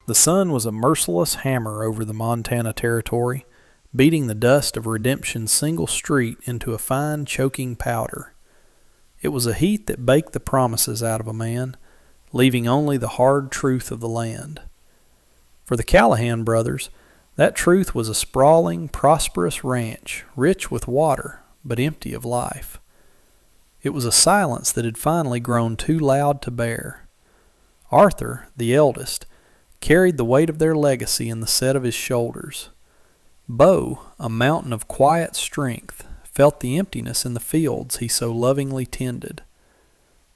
The sun was a merciless hammer over the Montana territory, beating the dust of Redemption's single street into a fine, choking powder. It was a heat that baked the promises out of a man, leaving only the hard truth of the land. For the Callahan brothers, that truth was a sprawling, prosperous ranch, rich with water, but empty of life. It was a silence that had finally grown too loud to bear. Arthur, the eldest, carried the weight of their legacy in the set of his shoulders. Bo, a mountain of quiet strength, felt the emptiness in the fields he so lovingly tended.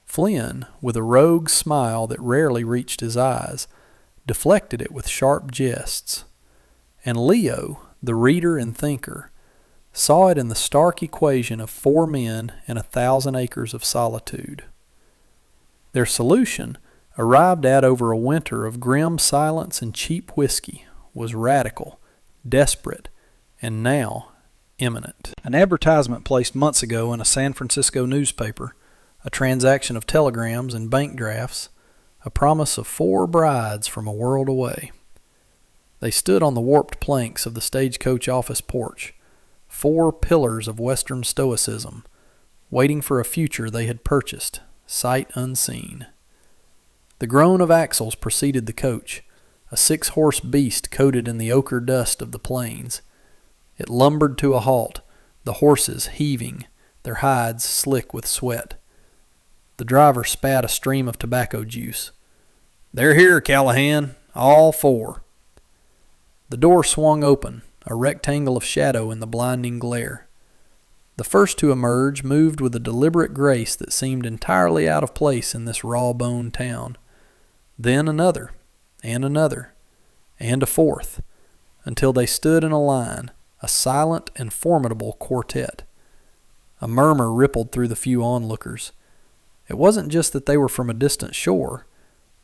Flynn, with a rogue smile that rarely reached his eyes, deflected it with sharp jests. And Leo, the reader and thinker, saw it in the stark equation of 4 men and 1,000 acres of solitude. Their solution, arrived at over a winter of grim silence and cheap whiskey, was radical, desperate, and now imminent. An advertisement placed months ago in a San Francisco newspaper, a transaction of telegrams and bank drafts, a promise of 4 brides from a world away. They stood on the warped planks of the stagecoach office porch, 4 pillars of Western stoicism, waiting for a future they had purchased, sight unseen. The groan of axles preceded the coach, a 6-horse beast coated in the ochre dust of the plains. It lumbered to a halt, the horses heaving, their hides slick with sweat. The driver spat a stream of tobacco juice. "They're here, Callahan, all 4. The door swung open, a rectangle of shadow in the blinding glare. The first to emerge moved with a deliberate grace that seemed entirely out of place in this raw-boned town. Then another, and another, and a 4th, until they stood in a line, a silent and formidable quartet. A murmur rippled through the few onlookers. It wasn't just that they were from a distant shore.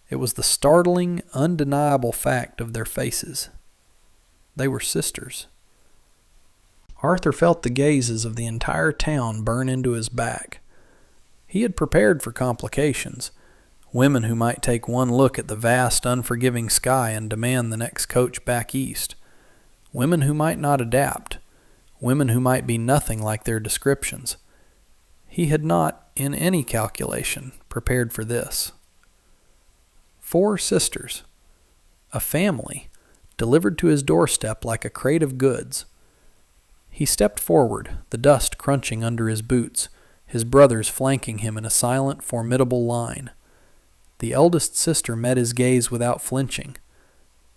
It was the startling, undeniable fact of their faces. They were sisters. Arthur felt the gazes of the entire town burn into his back. He had prepared for complications. Women who might take one look at the vast, unforgiving sky and demand the next coach back east. Women who might not adapt. Women who might be nothing like their descriptions. He had not, in any calculation, prepared for this. 4 sisters. A family, delivered to his doorstep like a crate of goods. He stepped forward, the dust crunching under his boots, his brothers flanking him in a silent, formidable line. The eldest sister met his gaze without flinching.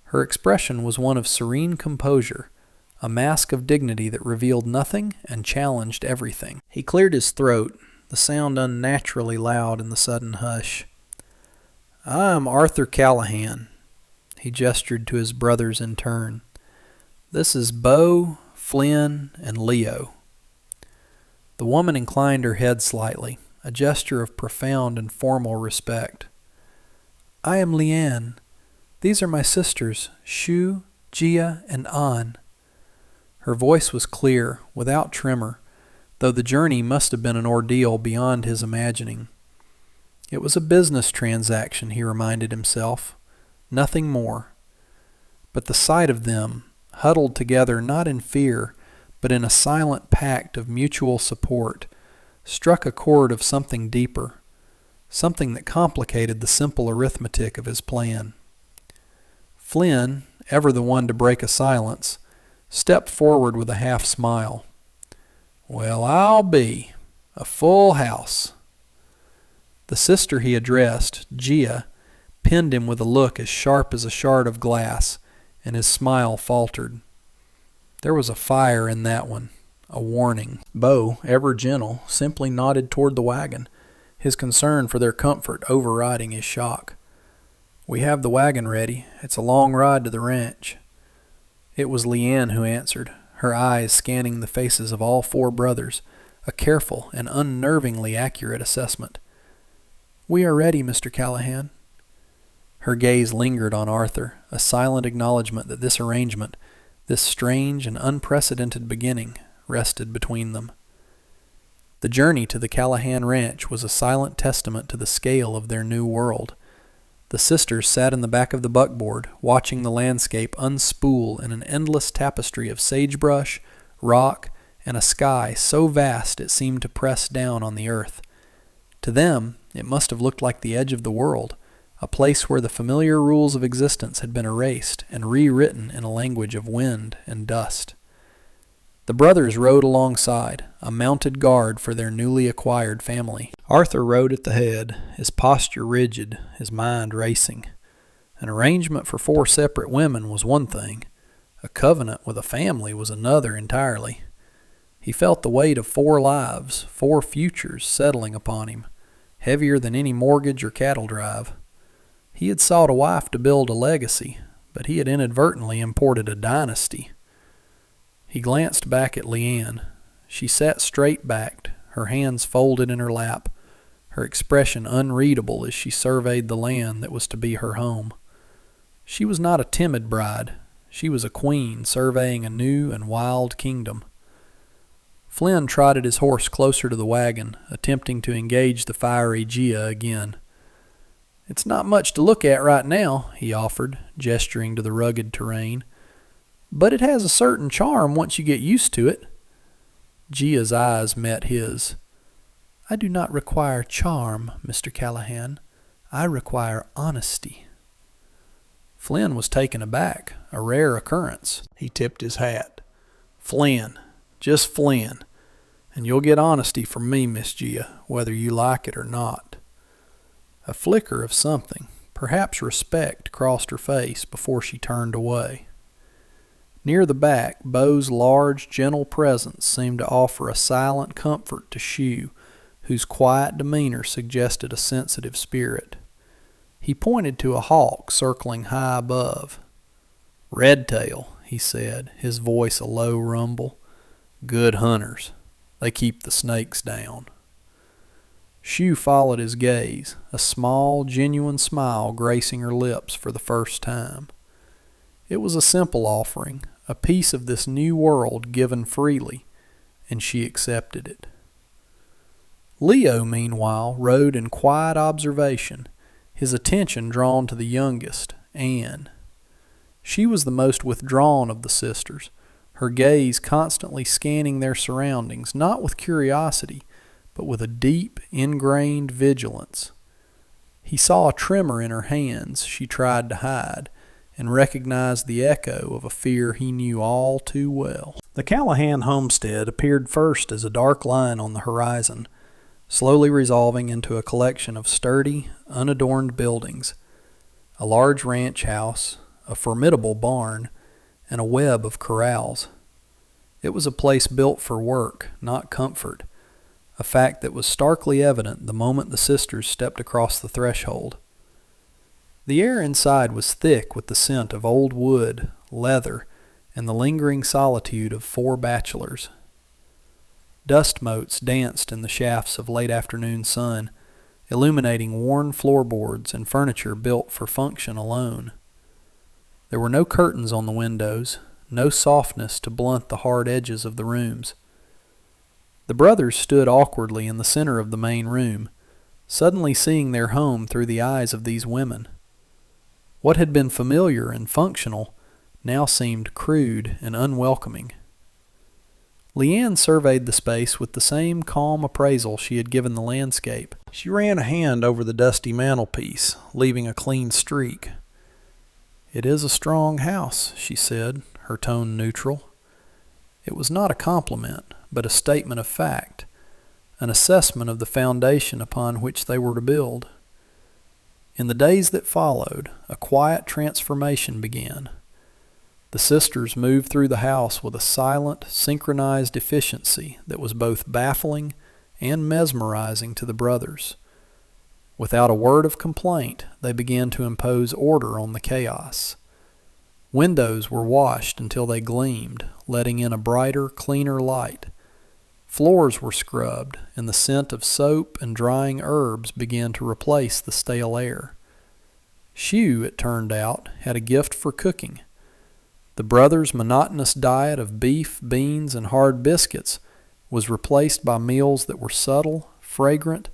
Her expression was one of serene composure, a mask of dignity that revealed nothing and challenged everything. He cleared his throat, the sound unnaturally loud in the sudden hush. "I am Arthur Callahan." He gestured to his brothers in turn. "This is Bo, Flynn, and Leo." The woman inclined her head slightly, a gesture of profound and formal respect. "I am Leanne. These are my sisters, Shu, Gia, and An." Her voice was clear, without tremor, though the journey must have been an ordeal beyond his imagining. It was a business transaction, he reminded himself, nothing more. But the sight of them, huddled together not in fear, but in a silent pact of mutual support, struck a chord of something deeper, something that complicated the simple arithmetic of his plan. Flynn, ever the one to break a silence, stepped forward with a half smile. "Well, I'll be. A full house." The sister he addressed, Gia, pinned him with a look as sharp as a shard of glass, and his smile faltered. There was a fire in that one, a warning. Bo, ever gentle, simply nodded toward the wagon, his concern for their comfort overriding his shock. "We have the wagon ready. It's a long ride to the ranch." It was Leanne who answered, her eyes scanning the faces of all 4 brothers, a careful and unnervingly accurate assessment. "We are ready, Mr. Callahan." Her gaze lingered on Arthur, a silent acknowledgment that this arrangement, this strange and unprecedented beginning, rested between them. The journey to the Callahan ranch was a silent testament to the scale of their new world. The sisters sat in the back of the buckboard, watching the landscape unspool in an endless tapestry of sagebrush, rock, and a sky so vast it seemed to press down on the earth. To them, it must have looked like the edge of the world, a place where the familiar rules of existence had been erased and rewritten in a language of wind and dust. The brothers rode alongside, a mounted guard for their newly acquired family. Arthur rode at the head, his posture rigid, his mind racing. An arrangement for 4 separate women was one thing. A covenant with a family was another entirely. He felt the weight of 4 lives, 4 futures settling upon him, heavier than any mortgage or cattle drive. He had sought a wife to build a legacy, but he had inadvertently imported a dynasty. He glanced back at Leanne. She sat straight-backed, her hands folded in her lap, her expression unreadable as she surveyed the land that was to be her home. She was not a timid bride. She was a queen surveying a new and wild kingdom. Flynn trotted his horse closer to the wagon, attempting to engage the fiery Gia again. "It's not much to look at right now," he offered, gesturing to the rugged terrain. "But it has a certain charm once you get used to it." Gia's eyes met his. "I do not require charm, Mr. Callahan. I require honesty." Flynn was taken aback, a rare occurrence. He tipped his hat. "Flynn, just Flynn. And you'll get honesty from me, Miss Gia, whether you like it or not." A flicker of something, perhaps respect, crossed her face before she turned away. Near the back, Beau's large, gentle presence seemed to offer a silent comfort to Shue, whose quiet demeanor suggested a sensitive spirit. He pointed to a hawk circling high above. "Redtail," he said, his voice a low rumble. "Good hunters. They keep the snakes down." Shue followed his gaze, a small, genuine smile gracing her lips for the first time. It was a simple offering, a piece of this new world given freely, and she accepted it. Leo, meanwhile, rode in quiet observation, his attention drawn to the youngest, Anne. She was the most withdrawn of the sisters, her gaze constantly scanning their surroundings, not with curiosity, but with a deep, ingrained vigilance. He saw a tremor in her hands she tried to hide, and recognized the echo of a fear he knew all too well. The Callahan homestead appeared first as a dark line on the horizon, slowly resolving into a collection of sturdy, unadorned buildings, a large ranch house, a formidable barn, and a web of corrals. It was a place built for work, not comfort, a fact that was starkly evident the moment the sisters stepped across the threshold. The air inside was thick with the scent of old wood, leather, and the lingering solitude of 4 bachelors. Dust motes danced in the shafts of late afternoon sun, illuminating worn floorboards and furniture built for function alone. There were no curtains on the windows, no softness to blunt the hard edges of the rooms. The brothers stood awkwardly in the center of the main room, suddenly seeing their home through the eyes of these women. What had been familiar and functional now seemed crude and unwelcoming. Leanne surveyed the space with the same calm appraisal she had given the landscape. She ran a hand over the dusty mantelpiece, leaving a clean streak. "It is a strong house," she said, her tone neutral. It was not a compliment, but a statement of fact, an assessment of the foundation upon which they were to build. In the days that followed, a quiet transformation began. The sisters moved through the house with a silent, synchronized efficiency that was both baffling and mesmerizing to the brothers. Without a word of complaint, they began to impose order on the chaos. Windows were washed until they gleamed, letting in a brighter, cleaner light. Floors were scrubbed, and the scent of soap and drying herbs began to replace the stale air. Shue, it turned out, had a gift for cooking. The brothers' monotonous diet of beef, beans, and hard biscuits was replaced by meals that were subtle, fragrant,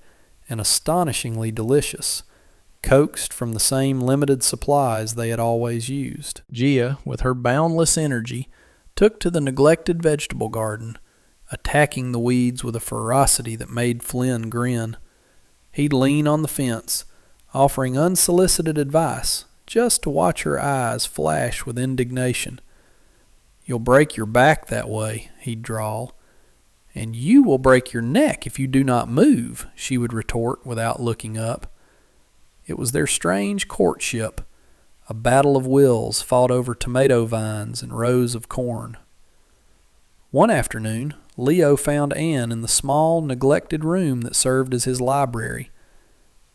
and astonishingly delicious, coaxed from the same limited supplies they had always used. Gia, with her boundless energy, took to the neglected vegetable garden, attacking the weeds with a ferocity that made Flynn grin. He'd lean on the fence, offering unsolicited advice, just to watch her eyes flash with indignation. "You'll break your back that way," he'd drawl. "And you will break your neck if you do not move," she would retort without looking up. It was their strange courtship, a battle of wills fought over tomato vines and rows of corn. One afternoon, Leo found Anne in the small, neglected room that served as his library.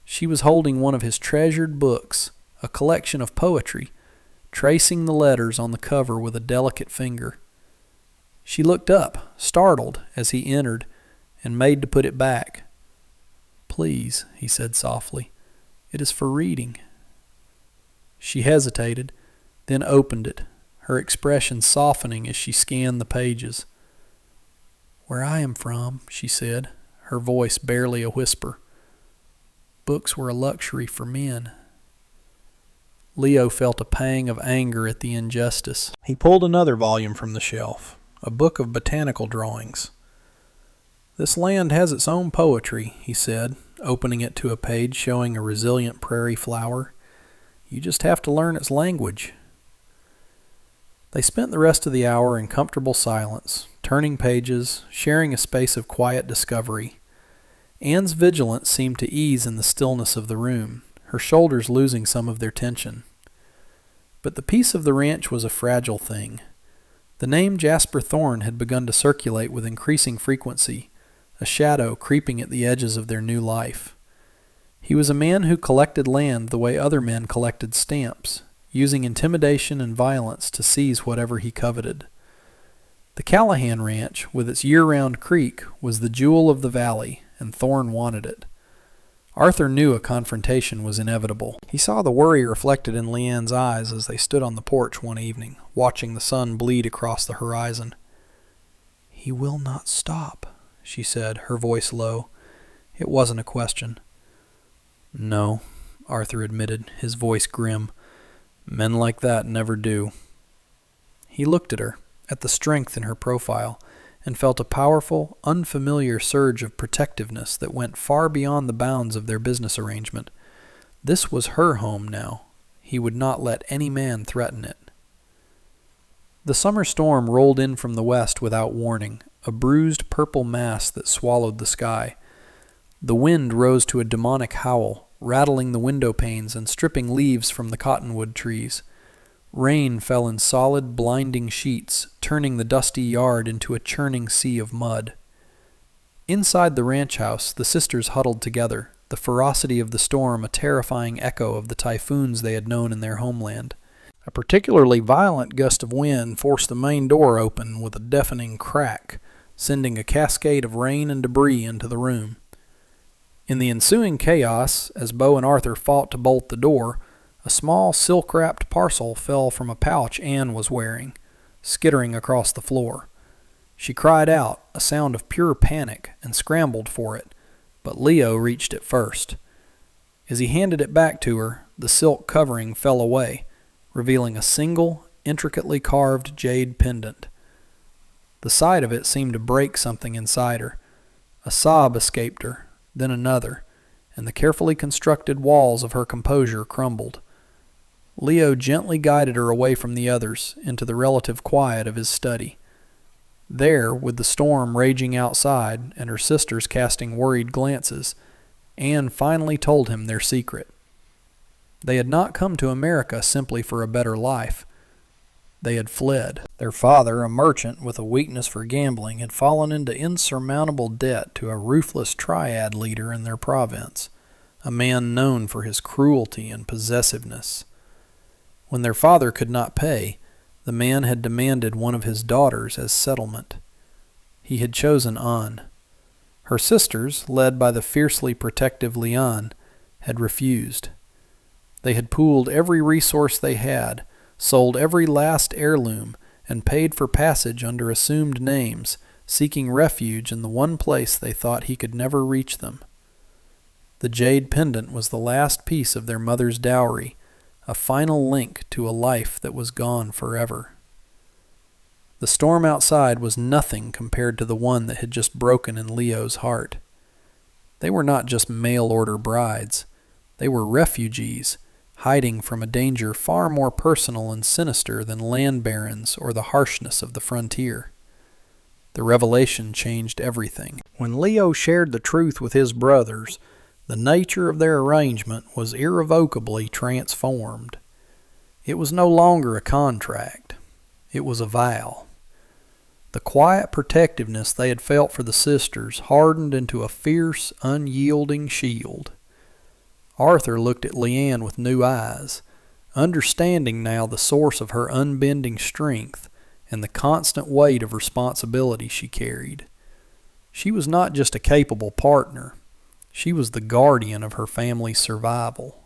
She was holding one of his treasured books, a collection of poetry, tracing the letters on the cover with a delicate finger. She looked up, startled, as he entered, and made to put it back. "Please," he said softly, "it is for reading." She hesitated, then opened it, her expression softening as she scanned the pages. "Where I am from," she said, her voice barely a whisper, "books were a luxury for men." Leo felt a pang of anger at the injustice. He pulled another volume from the shelf, a book of botanical drawings. "This land has its own poetry," he said, opening it to a page showing a resilient prairie flower. "You just have to learn its language." They spent the rest of the hour in comfortable silence, turning pages, sharing a space of quiet discovery. Anne's vigilance seemed to ease in the stillness of the room, her shoulders losing some of their tension. But the peace of the ranch was a fragile thing. The name Jasper Thorne had begun to circulate with increasing frequency, a shadow creeping at the edges of their new life. He was a man who collected land the way other men collected stamps, using intimidation and violence to seize whatever he coveted. The Callahan Ranch, with its year-round creek, was the jewel of the valley, and Thorne wanted it. Arthur knew a confrontation was inevitable. He saw the worry reflected in Leanne's eyes as they stood on the porch one evening, watching the sun bleed across the horizon. "He will not stop," she said, her voice low. It wasn't a question. "No," Arthur admitted, his voice grim. "Men like that never do." He looked at her, at the strength in her profile, and felt a powerful, unfamiliar surge of protectiveness that went far beyond the bounds of their business arrangement. This was her home now. He would not let any man threaten it. The summer storm rolled in from the west without warning, a bruised purple mass that swallowed the sky. The wind rose to a demonic howl, rattling the window panes and stripping leaves from the cottonwood trees. Rain fell in solid, blinding sheets, turning the dusty yard into a churning sea of mud. Inside the ranch house, the sisters huddled together, the ferocity of the storm a terrifying echo of the typhoons they had known in their homeland. A particularly violent gust of wind forced the main door open with a deafening crack, sending a cascade of rain and debris into the room. In the ensuing chaos, as Bo and Arthur fought to bolt the door, a small silk-wrapped parcel fell from a pouch Anne was wearing, skittering across the floor. She cried out, a sound of pure panic, and scrambled for it, but Leo reached it first. As he handed it back to her, the silk covering fell away, revealing a single, intricately carved jade pendant. The sight of it seemed to break something inside her. A sob escaped her, then another, and the carefully constructed walls of her composure crumbled. Leo gently guided her away from the others into the relative quiet of his study. There, with the storm raging outside and her sisters casting worried glances, Anne finally told him their secret. They had not come to America simply for a better life. They had fled. Their father, a merchant with a weakness for gambling, had fallen into insurmountable debt to a ruthless triad leader in their province, a man known for his cruelty and possessiveness. When their father could not pay, the man had demanded one of his daughters as settlement. He had chosen Anne. Her sisters, led by the fiercely protective Leon, had refused. They had pooled every resource they had, sold every last heirloom, and paid for passage under assumed names, seeking refuge in the one place they thought he could never reach them. The jade pendant was the last piece of their mother's dowry, a final link to a life that was gone forever. The storm outside was nothing compared to the one that had just broken in Leo's heart. They were not just mail-order brides. They were refugees, hiding from a danger far more personal and sinister than land barons or the harshness of the frontier. The revelation changed everything. When Leo shared the truth with his brothers, the nature of their arrangement was irrevocably transformed. It was no longer a contract. It was a vow. The quiet protectiveness they had felt for the sisters hardened into a fierce, unyielding shield. Arthur looked at Leanne with new eyes, understanding now the source of her unbending strength and the constant weight of responsibility she carried. She was not just a capable partner. She was the guardian of her family's survival.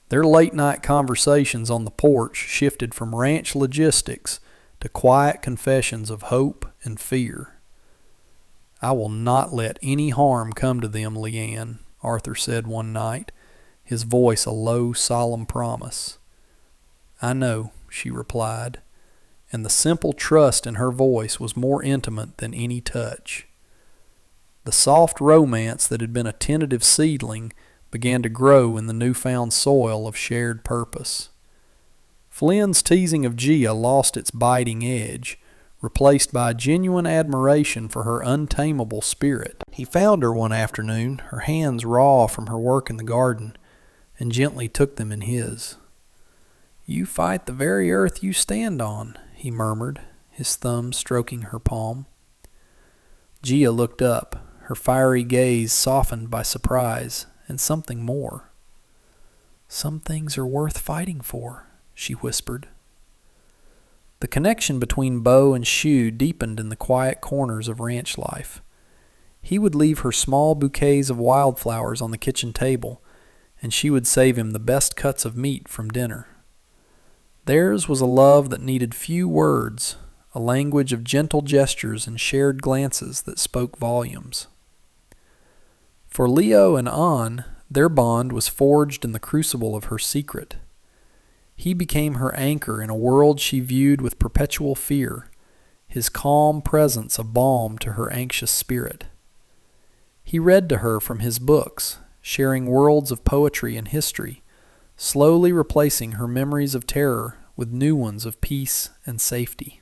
Their late-night conversations on the porch shifted from ranch logistics to quiet confessions of hope and fear. "I will not let any harm come to them, Leanne," Arthur said one night, his voice a low, solemn promise. "I know," she replied, and the simple trust in her voice was more intimate than any touch. The soft romance that had been a tentative seedling began to grow in the newfound soil of shared purpose. Flynn's teasing of Gia lost its biting edge, replaced by a genuine admiration for her untamable spirit. He found her one afternoon, her hands raw from her work in the garden, and gently took them in his. "You fight the very earth you stand on," he murmured, his thumb stroking her palm. Gia looked up, her fiery gaze softened by surprise and something more. "Some things are worth fighting for," she whispered. The connection between Beau and Shue deepened in the quiet corners of ranch life. He would leave her small bouquets of wildflowers on the kitchen table, and she would save him the best cuts of meat from dinner. Theirs was a love that needed few words, a language of gentle gestures and shared glances that spoke volumes. For Leo and An, their bond was forged in the crucible of her secret. He became her anchor in a world she viewed with perpetual fear, his calm presence a balm to her anxious spirit. He read to her from his books, sharing worlds of poetry and history, slowly replacing her memories of terror with new ones of peace and safety.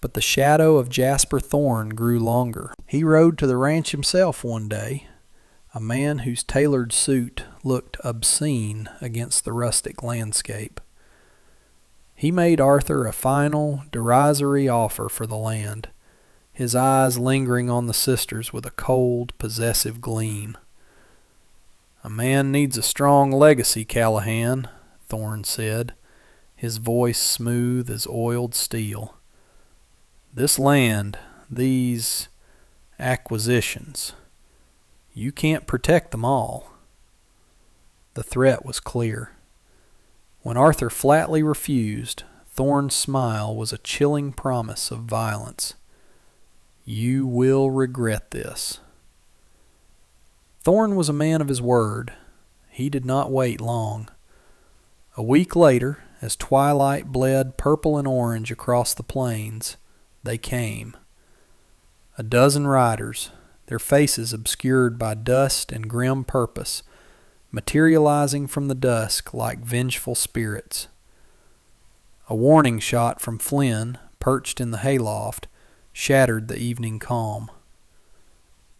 But the shadow of Jasper Thorne grew longer. He rode to the ranch himself one day, a man whose tailored suit looked obscene against the rustic landscape. He made Arthur a final, derisory offer for the land, his eyes lingering on the sisters with a cold, possessive gleam. "A man needs a strong legacy, Callahan," Thorne said, his voice smooth as oiled steel. "This land, these acquisitions, you can't protect them all." The threat was clear. When Arthur flatly refused, Thorne's smile was a chilling promise of violence. "You will regret this." Thorne was a man of his word. He did not wait long. A week later, as twilight bled purple and orange across the plains, they came. A dozen riders, their faces obscured by dust and grim purpose, materializing from the dusk like vengeful spirits. A warning shot from Flynn, perched in the hayloft, shattered the evening calm.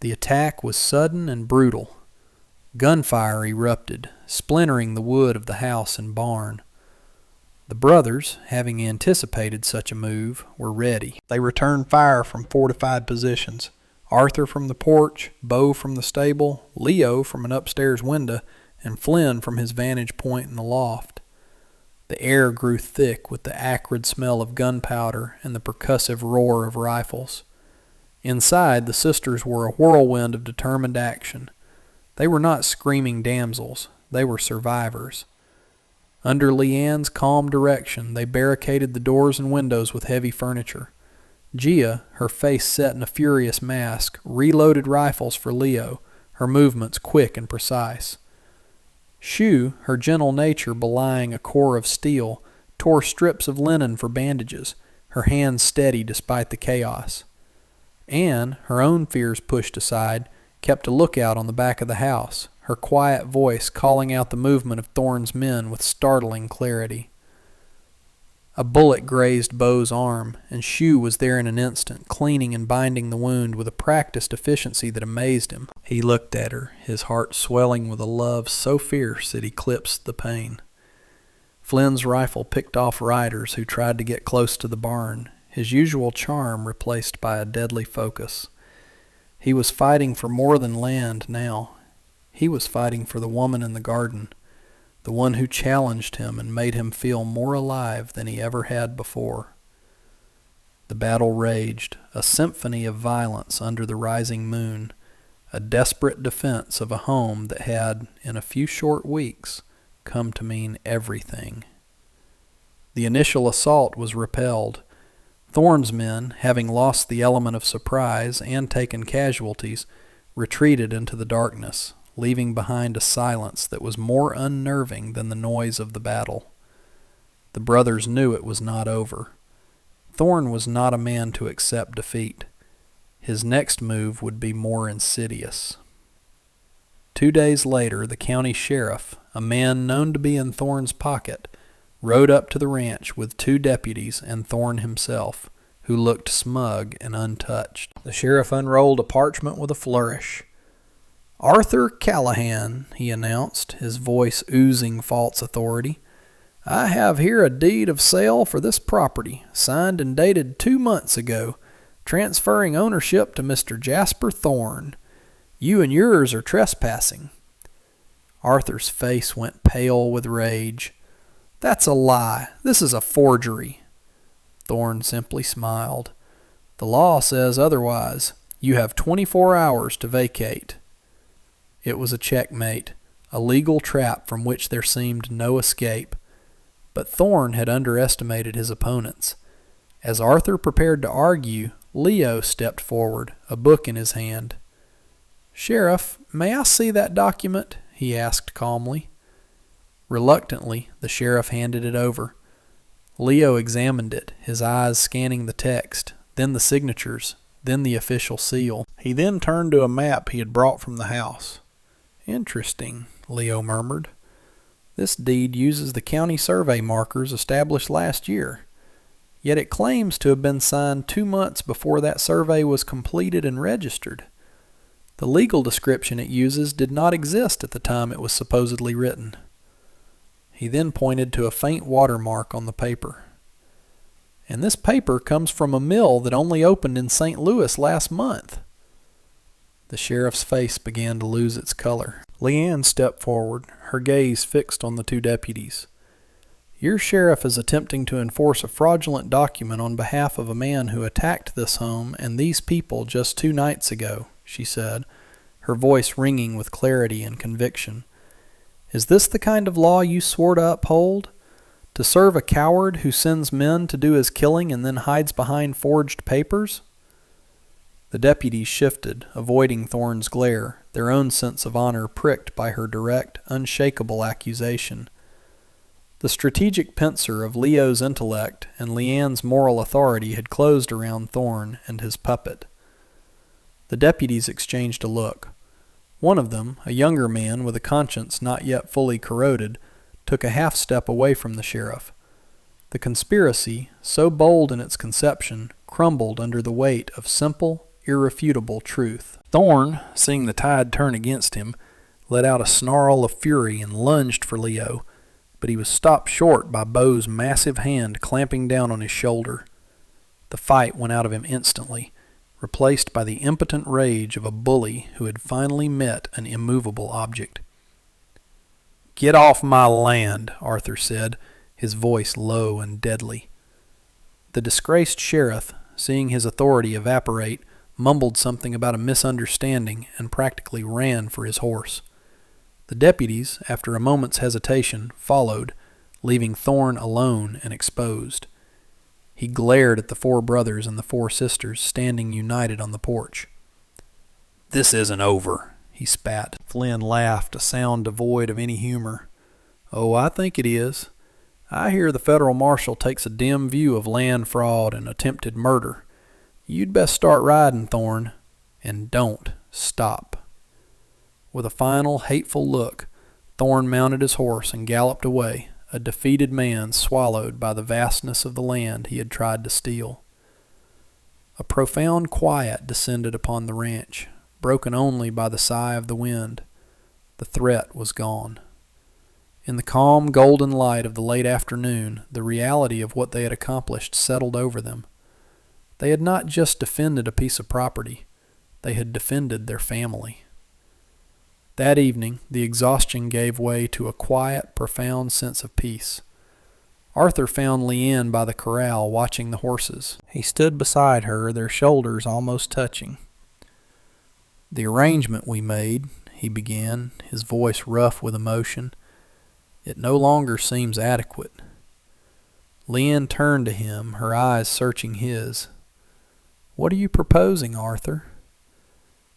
The attack was sudden and brutal. Gunfire erupted, splintering the wood of the house and barn. The brothers, having anticipated such a move, were ready. They returned fire from fortified positions. Arthur from the porch, Beau from the stable, Leo from an upstairs window, and Flynn from his vantage point in the loft. The air grew thick with the acrid smell of gunpowder and the percussive roar of rifles. Inside, the sisters were a whirlwind of determined action. They were not screaming damsels. They were survivors. Under Leanne's calm direction, they barricaded the doors and windows with heavy furniture. Gia, her face set in a furious mask, reloaded rifles for Leo, her movements quick and precise. Shue, her gentle nature belying a core of steel, tore strips of linen for bandages, her hands steady despite the chaos. Anne, her own fears pushed aside, kept a lookout on the back of the house, her quiet voice calling out the movement of Thorne's men with startling clarity. A bullet grazed Beau's arm, and Shue was there in an instant, cleaning and binding the wound with a practiced efficiency that amazed him. He looked at her, his heart swelling with a love so fierce it eclipsed the pain. Flynn's rifle picked off riders who tried to get close to the barn, his usual charm replaced by a deadly focus. He was fighting for more than land now. He was fighting for the woman in the garden, the one who challenged him and made him feel more alive than he ever had before. The battle raged, a symphony of violence under the rising moon, a desperate defense of a home that had, in a few short weeks, come to mean everything. The initial assault was repelled. Thorne's men, having lost the element of surprise and taken casualties, retreated into the darkness, leaving behind a silence that was more unnerving than the noise of the battle. The brothers knew it was not over. Thorne was not a man to accept defeat. His next move would be more insidious. 2 days later, the county sheriff, a man known to be in Thorne's pocket, rode up to the ranch with 2 deputies and Thorne himself, who looked smug and untouched. The sheriff unrolled a parchment with a flourish. "Arthur Callahan," he announced, his voice oozing false authority. "I have here a deed of sale for this property, signed and dated 2 months ago, transferring ownership to Mr. Jasper Thorne. You and yours are trespassing." Arthur's face went pale with rage. "That's a lie. This is a forgery." Thorne simply smiled. "The law says otherwise. You have 24 hours to vacate." It was a checkmate, a legal trap from which there seemed no escape. But Thorne had underestimated his opponents. As Arthur prepared to argue, Leo stepped forward, a book in his hand. "Sheriff, may I see that document?" he asked calmly. Reluctantly, the sheriff handed it over. Leo examined it, his eyes scanning the text, then the signatures, then the official seal. He then turned to a map he had brought from the house. "Interesting," Leo murmured. "This deed uses the county survey markers established last year. Yet it claims to have been signed 2 months before that survey was completed and registered. The legal description it uses did not exist at the time it was supposedly written." He then pointed to a faint watermark on the paper. "And this paper comes from a mill that only opened in St. Louis last month." The sheriff's face began to lose its color. Leanne stepped forward, her gaze fixed on the 2 deputies. "Your sheriff is attempting to enforce a fraudulent document on behalf of a man who attacked this home and these people just 2 nights ago," she said, her voice ringing with clarity and conviction. "Is this the kind of law you swore to uphold? To serve a coward who sends men to do his killing and then hides behind forged papers?" The deputies shifted, avoiding Thorne's glare, their own sense of honor pricked by her direct, unshakable accusation. The strategic pincer of Leo's intellect and Leanne's moral authority had closed around Thorne and his puppet. The deputies exchanged a look. One of them, a younger man with a conscience not yet fully corroded, took a half step away from the sheriff. The conspiracy, so bold in its conception, crumbled under the weight of simple, irrefutable truth. Thorne, seeing the tide turn against him, let out a snarl of fury and lunged for Leo, but he was stopped short by Beau's massive hand clamping down on his shoulder. The fight went out of him instantly, replaced by the impotent rage of a bully who had finally met an immovable object. "Get off my land," Arthur said, his voice low and deadly. The disgraced sheriff, seeing his authority evaporate, mumbled something about a misunderstanding and practically ran for his horse. The deputies, after a moment's hesitation, followed, leaving Thorne alone and exposed. He glared at the 4 brothers and the 4 sisters standing united on the porch. "This isn't over," he spat. Flynn laughed, a sound devoid of any humor. "Oh, I think it is. I hear the federal marshal takes a dim view of land fraud and attempted murder. You'd best start riding, Thorne, and don't stop." With a final, hateful look, Thorne mounted his horse and galloped away, a defeated man swallowed by the vastness of the land he had tried to steal. A profound quiet descended upon the ranch, broken only by the sigh of the wind. The threat was gone. In the calm, golden light of the late afternoon, the reality of what they had accomplished settled over them. They had not just defended a piece of property, they had defended their family. That evening, the exhaustion gave way to a quiet, profound sense of peace. Arthur found Leanne by the corral watching the horses. He stood beside her, their shoulders almost touching. "The arrangement we made," he began, his voice rough with emotion, "it no longer seems adequate." Leanne turned to him, her eyes searching his. "What are you proposing, Arthur?"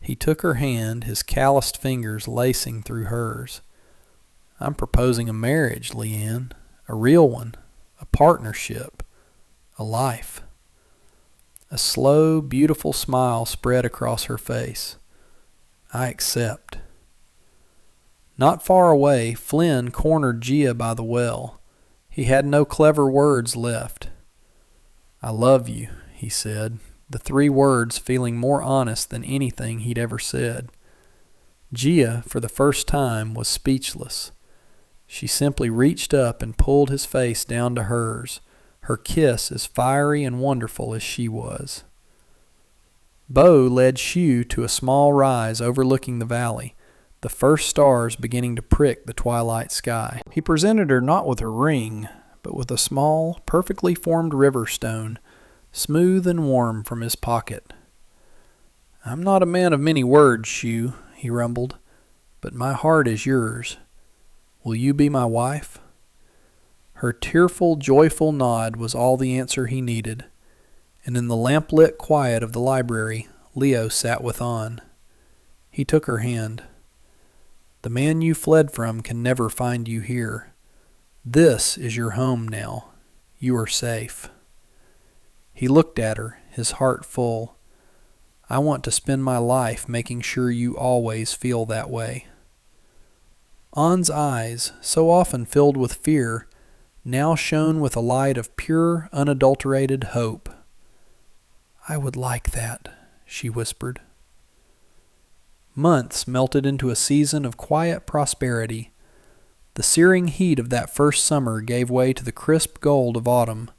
He took her hand, his calloused fingers lacing through hers. "I'm proposing a marriage, Leanne, a real one, a partnership, a life." A slow, beautiful smile spread across her face. "I accept." Not far away, Flynn cornered Gia by the well. He had no clever words left. "I love you," he said, the 3 words feeling more honest than anything he'd ever said. Gia, for the first time, was speechless. She simply reached up and pulled his face down to hers, her kiss as fiery and wonderful as she was. Bo led Shue to a small rise overlooking the valley, the first stars beginning to prick the twilight sky. He presented her not with a ring, but with a small, perfectly formed river stone, smooth and warm from his pocket. "I'm not a man of many words, Shue," he rumbled, "but my heart is yours. Will you be my wife?" Her tearful, joyful nod was all the answer he needed, and in the lamp-lit quiet of the library, Leo sat within. He took her hand. "The man you fled from can never find you here. This is your home now. You are safe." He looked at her, his heart full. "I want to spend my life making sure you always feel that way." Ann's eyes, so often filled with fear, now shone with a light of pure, unadulterated hope. "I would like that," she whispered. Months melted into a season of quiet prosperity. The searing heat of that first summer gave way to the crisp gold of autumn.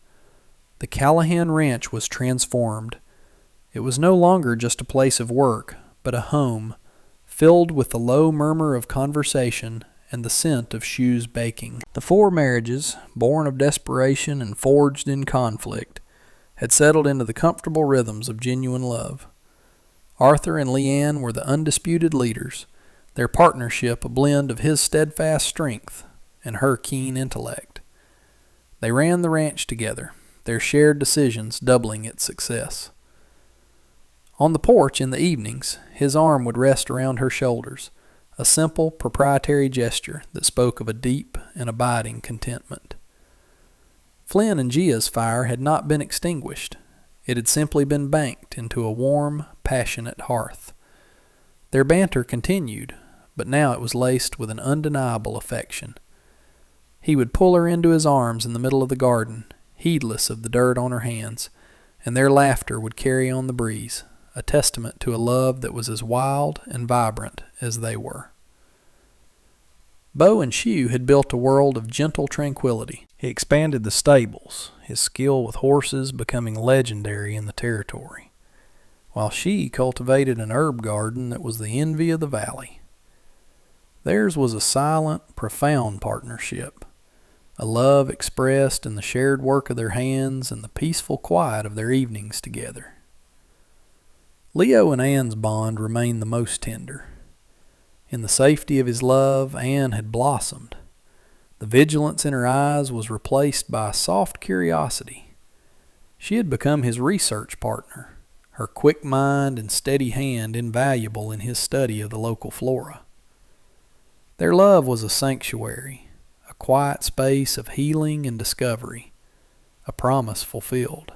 The Callahan Ranch was transformed. It was no longer just a place of work, but a home, filled with the low murmur of conversation and the scent of Shue's baking. The 4 marriages, born of desperation and forged in conflict, had settled into the comfortable rhythms of genuine love. Arthur and Leanne were the undisputed leaders, their partnership a blend of his steadfast strength and her keen intellect. They ran the ranch together, their shared decisions doubling its success. On the porch in the evenings, his arm would rest around her shoulders, a simple, proprietary gesture that spoke of a deep and abiding contentment. Flynn and Gia's fire had not been extinguished. It had simply been banked into a warm, passionate hearth. Their banter continued, but now it was laced with an undeniable affection. He would pull her into his arms in the middle of the garden, heedless of the dirt on her hands, and their laughter would carry on the breeze, a testament to a love that was as wild and vibrant as they were. Bo and Shue had built a world of gentle tranquility. He expanded the stables, his skill with horses becoming legendary in the territory, while she cultivated an herb garden that was the envy of the valley. Theirs was a silent, profound partnership, a love expressed in the shared work of their hands and the peaceful quiet of their evenings together. Leo and Ann's bond remained the most tender. In the safety of his love, Anne had blossomed. The vigilance in her eyes was replaced by a soft curiosity. She had become his research partner, her quick mind and steady hand invaluable in his study of the local flora. Their love was a sanctuary, a quiet space of healing and discovery, a promise fulfilled.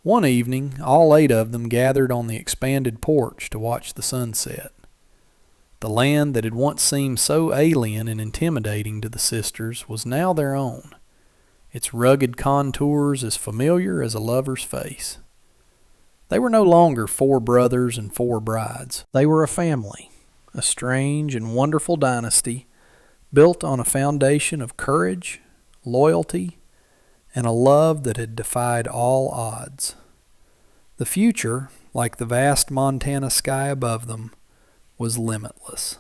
One evening, all 8 of them gathered on the expanded porch to watch the sunset. The land that had once seemed so alien and intimidating to the sisters was now their own, its rugged contours as familiar as a lover's face. They were no longer 4 brothers and 4 brides. They were a family, a strange and wonderful dynasty built on a foundation of courage, loyalty, and a love that had defied all odds. The future, like the vast Montana sky above them, was limitless.